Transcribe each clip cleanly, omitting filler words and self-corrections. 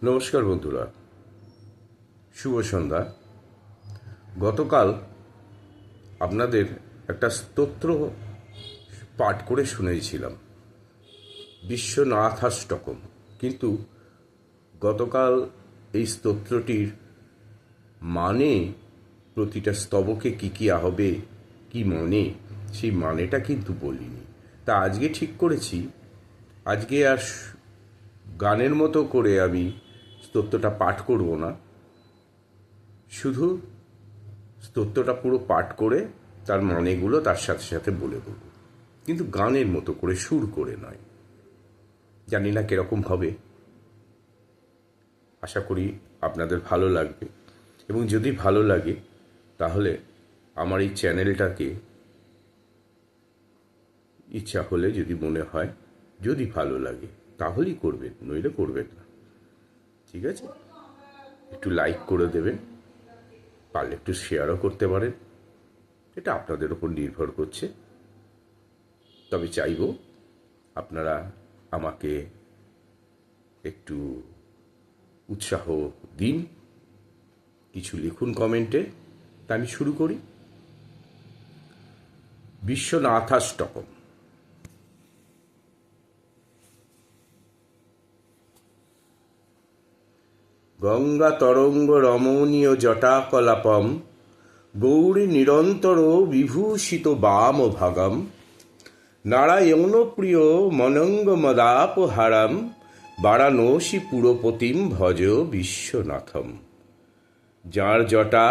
নমস্কার বন্ধুরা, শুভ সন্ধ্যা। গতকাল আপনাদের একটা স্তোত্র পাঠ করে শুনেছিলাম, বিশ্বনাথাষ্টকম। কিন্তু গতকাল এই স্তোত্রটির মানে, প্রতিটা স্তবকে কী হবে, কি মানে, সেই মানেটা কিন্তু বলিনি। তা আজকে ঠিক করেছি, আজকে আর গানের মতো করে আমি স্তোত্রটা পাঠ করব না, শুধু স্তোত্রটা পুরো পাঠ করে তার মানেগুলো তার সাথে সাথে বলে দেবো, কিন্তু গানের মতো করে, সুর করে নয়। জানি না কীরকম হবে, আশা করি আপনাদের ভালো লাগবে। এবং যদি ভালো লাগে তাহলে আমার এই চ্যানেলটাকে, ইচ্ছা হলে, যদি মনে হয়, যদি ভালো লাগে তাহলেই করবেন, নইলে করবেন না। ঠিক আছে? একটু লাইক করে দেবেন, পারলে একটু শেয়ারও করতে পারেন, এটা আপনাদের ওপর নির্ভর করছে। তবে চাইব আপনারা আমাকে একটু উৎসাহ দিন, কিছু লিখুন কমেন্টে। তা আমি শুরু করি। বিশ্বনাথাষ্টকম। গঙ্গা তরঙ্গ রমণীয় জটাকলাপম, গৌরী নিরন্তর বিভূষিত বাম ভাগম, নারায়ণ প্রিয় মনঙ্গমদাপহারম, বারাণসী পুরপতিম ভজ বিশ্বনাথম। যার জটা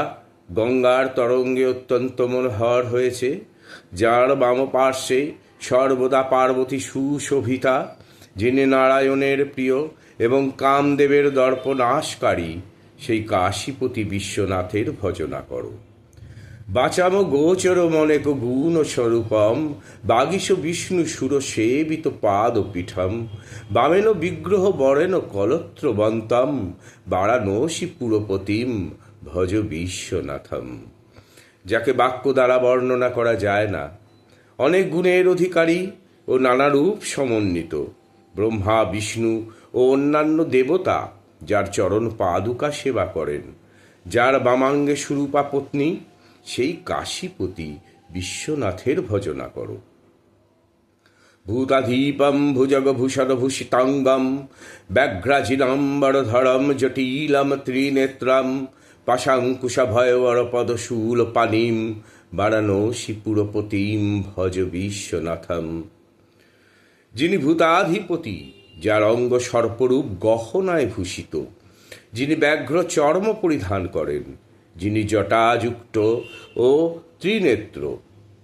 গঙ্গার তরঙ্গে অত্যন্ত মনোহর হয়েছে, যার বাম পার্শ্বে সর্বদা পার্বতী সুশোভিতা, যিনি নারায়ণের প্রিয় এবং কামদেবের দর্পনাশকারী, সেই কাশীপতি বিশ্বনাথের ভজনা করো। বাচাম গোচর মনেক গুণ স্বরূপম, বাগীশ বিষ্ণু সুর সেবিত পাদ পীঠম, বামেন বিগ্রহ বরেণ কলত্রবন্তম, বারাণসী পুরপতিম ভজ বিশ্বনাথম। যাকে বাক্য দ্বারা বর্ণনা করা যায় না, অনেক গুণের অধিকারী ও নানা রূপ সমন্বিত, ব্রহ্মা বিষ্ণু ও অন্যান্য দেবতা যার চরণ পাদুকা সেবা করেন, যার বামাঙ্গে সুরূপা পত্নী, সেই কাশীপতি বিশ্বনাথের ভজনা করো। ভূতাধীপম ভুজগভূষণভূষিতাঙ্গম, ব্যাঘ্রাজিনাম্বরধরম জটিলম ত্রিনেত্রম, পাশাঙ্কুশভয়বর পদশূল পানিম, বারাণসী পুরপতিম ভজ বিশ্বনাথম। যিনি ভূতাধিপতি, যার অঙ্গ সর্পরূপ গহনায় ভূষিত, যিনি ব্যাঘ্র চর্ম পরিধান করেন, যিনি জটাযুক্ত ও ত্রিনেত্র,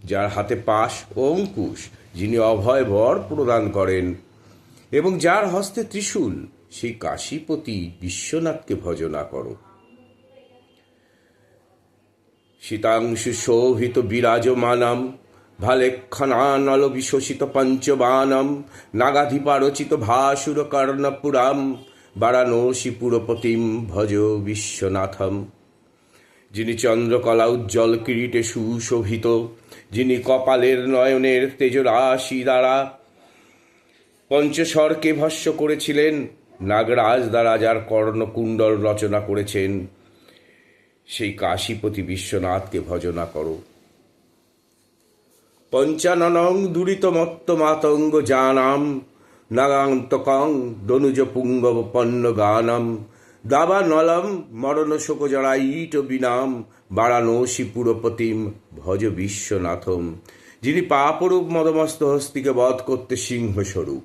যার হাতে পাশ ও অঙ্কুশ, যিনি অভয় বর প্রদান করেন এবং যার হস্তে ত্রিশূল, সেই কাশীপতি বিশ্বনাথকে ভজনা করো। শীতাংশু শোভিত বিরাজমানম, ভালেক্ষণানল বিশোষিত পঞ্চবানম, নাগাধিপারচিত ভাসুর কর্ণপুরাম, বারাণসী পুরপতিম ভজ বিশ্বনাথম। যিনি চন্দ্রকলা উজ্জ্বল কিরীটে সুশোভিত, যিনি কপালের নয়নের তেজরাশি দ্বারা পঞ্চস্বরকে ভস্য করেছিলেন, নাগরাজ দ্বারা যার কর্ণকুণ্ডল রচনা করেছেন, সেই কাশীপতি বিশ্বনাথকে ভজনা করো। পঞ্চাননং দুরিত মত্ত মাতঙ্গ জানাম, নাগান্তকং দনুজ পুঙ্গব পন্ন গানম, দাবানলম মরণ শোক জড়াইট বিনাম, বারাণসী পুরপতিম ভজ বিশ্বনাথম। যিনি পাপরূপ মদমস্ত হস্তিকে বধ করতে সিংহস্বরূপ,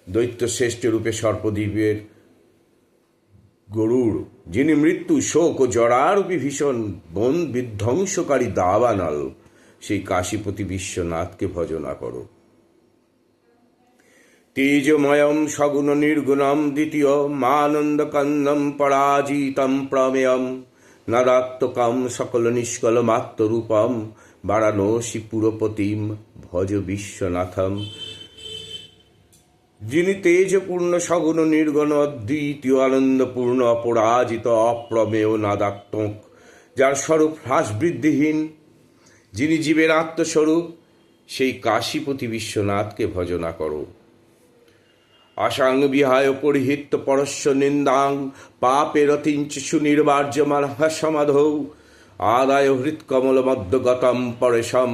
দৈত্য শ্রেষ্ঠ রূপে সর্পদ্বীপের গরুড়, যিনি মৃত্যু শোক ও জরারূপী ভীষণ বন বিধ্বংসকারী দাবানল, সেই কাশীপতি বিশ্বনাথকে ভজনা করো। তেজময়ম সগুণ নির্গুণম দ্বিতীয়, মানন্দ কন্দম পরাজিতম প্রমেয়ম, নাদাত্মকম সকল নিষ্কল মাত্ররূপম, বারাণসী পুরপতিম ভজ বিশ্বনাথম। যিনি তেজপূর্ণ সগুণ নির্গুণ অদ্বিতীয় আনন্দপূর্ণ অপরাজিত অপ্রমেয় নাদাত্মক, যার স্বরূপ হ্রাস বৃদ্ধিহীন, যিনি জীবের আত্মস্বরূপ, সেই কাশীপতি বিশ্বনাথকে ভজনা করো। আসাং বিহায় পরিহিত পরস্য নিন্দাং পাপেরতিঞ্চ সুনির্বার্যমান সমাধৌ আদায় হৃৎকমল মধ্যগতম পরেশম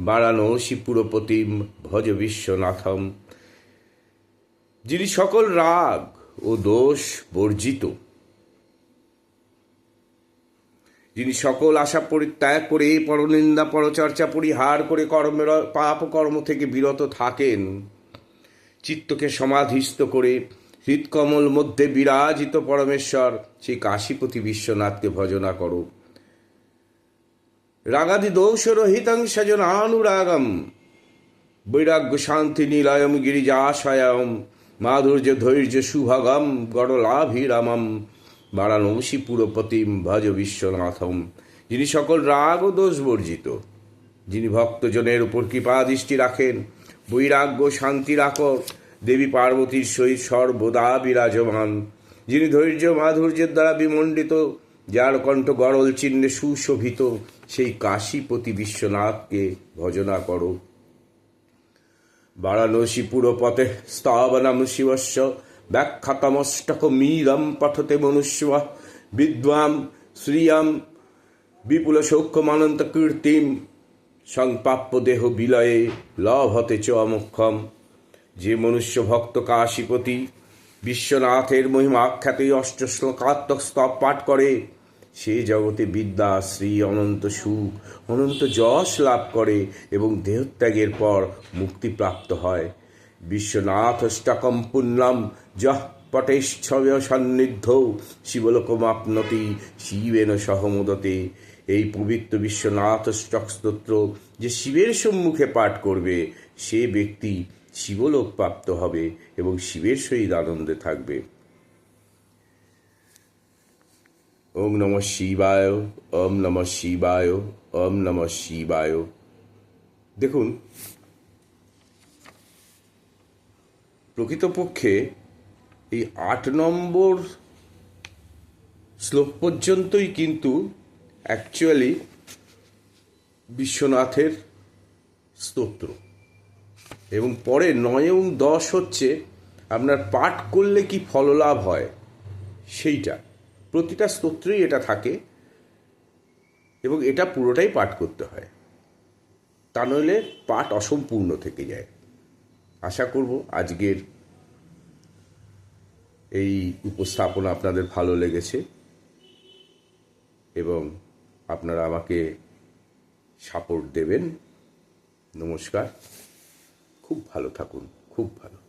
বারাণসী পুরপতিম ভজ বিশ্বনাথম। যিনি সকল রাগ ও দোষ বর্জিত, যিনি সকল আশা পরিত্যাগ করে পরনিন্দা পরচর্চা পরিহার করে পাপ কর্ম থেকে বিরত থাকেন, চিত্তকে সমাধিস্থ করে হৃৎকমল মধ্যে বিরাজিত পরমেশ্বর সেই কাশীপতি বিশ্বনাথকে ভজনা করো। রাগাদি দোষ রহিতং সজনানুরাগম বৈরাগ্য শান্তি নিলয়ম গিরিজাশয়ম মাধুর্য ধৈর্য সুভগম গড়লাভিরামম বারাণসী পুরপতিম ভজ বিশ্বনাথম। যিনি সকল রাগ ও দোষ বর্জিত, যিনি ভক্তজনের উপর কৃপা দৃষ্টি রাখেন, বৈরাগ্য শান্তি রাখর দেবী পার্বতীর সহিত সর্বদা বিরাজমান, যিনি ধৈর্য মাধুর্যের দ্বারা বিমণ্ডিত, যার কণ্ঠ গরল চিহ্নে সুশোভিত, সেই কাশীপতি বিশ্বনাথকে ভজনা করো। বারাণসী পুরপতে স্তবনম শিবস্য ব্যাখ্যাতমষ্টকমীরম পঠতে মনুষ্য বিদ্বাম শ্রিয়াম বিপুল সৌখ্যমানন্ত কীর্তিম সংপাপ্য দেহ বিলয়ে লভতে চ অমক্ষম। যে মনুষ্য ভক্ত কাশীপতি বিশ্বনাথের মহিমাখ্যাত অষ্টশ্লোকাত্মক স্তব পাঠ করে, সে জগতে বিদ্যা শ্রী অনন্ত সুখ অনন্ত যশ লাভ করে এবং দেহত্যাগের পর মুক্তিপ্রাপ্ত হয়। বিশ্বনাথষ্টকম পুণ্যম যঃ পটেচ্ছব সন্নিধ্য শিবলোকমাপ্নতি শিবেন সহমোদতে। এই পবিত্র বিশ্বনাথষ্টক স্তোত্র যে শিবের সম্মুখে পাঠ করবে, সে ব্যক্তি শিবলোক প্রাপ্ত হবে এবং শিবের সহিত আনন্দে থাকবে। ওম নমঃ শিবায়, ওম নমঃ শিবায়, ওম নমঃ শিবায়। দেখুন, প্রকৃতপক্ষে এই 8 নম্বর শ্লোক পর্যন্তই কিন্তু অ্যাকচুয়ালি বিশ্বনাথের স্তোত্র, এবং পরে 9 এবং 10 হচ্ছে আপনার পাঠ করলে কি ফললাভ হয় সেইটা। প্রতিটা স্তোত্রেই এটা থাকে এবং এটা পুরোটাই পাঠ করতে হয়, তা নইলে পাঠ অসম্পূর্ণ থেকে যায়। আশা করব আজকের এই উপস্থাপনা আপনাদের ভালো লেগেছে এবং আপনারা আমাকে সাপোর্ট দেবেন। নমস্কার, খুব ভালো থাকুন, খুব ভালো।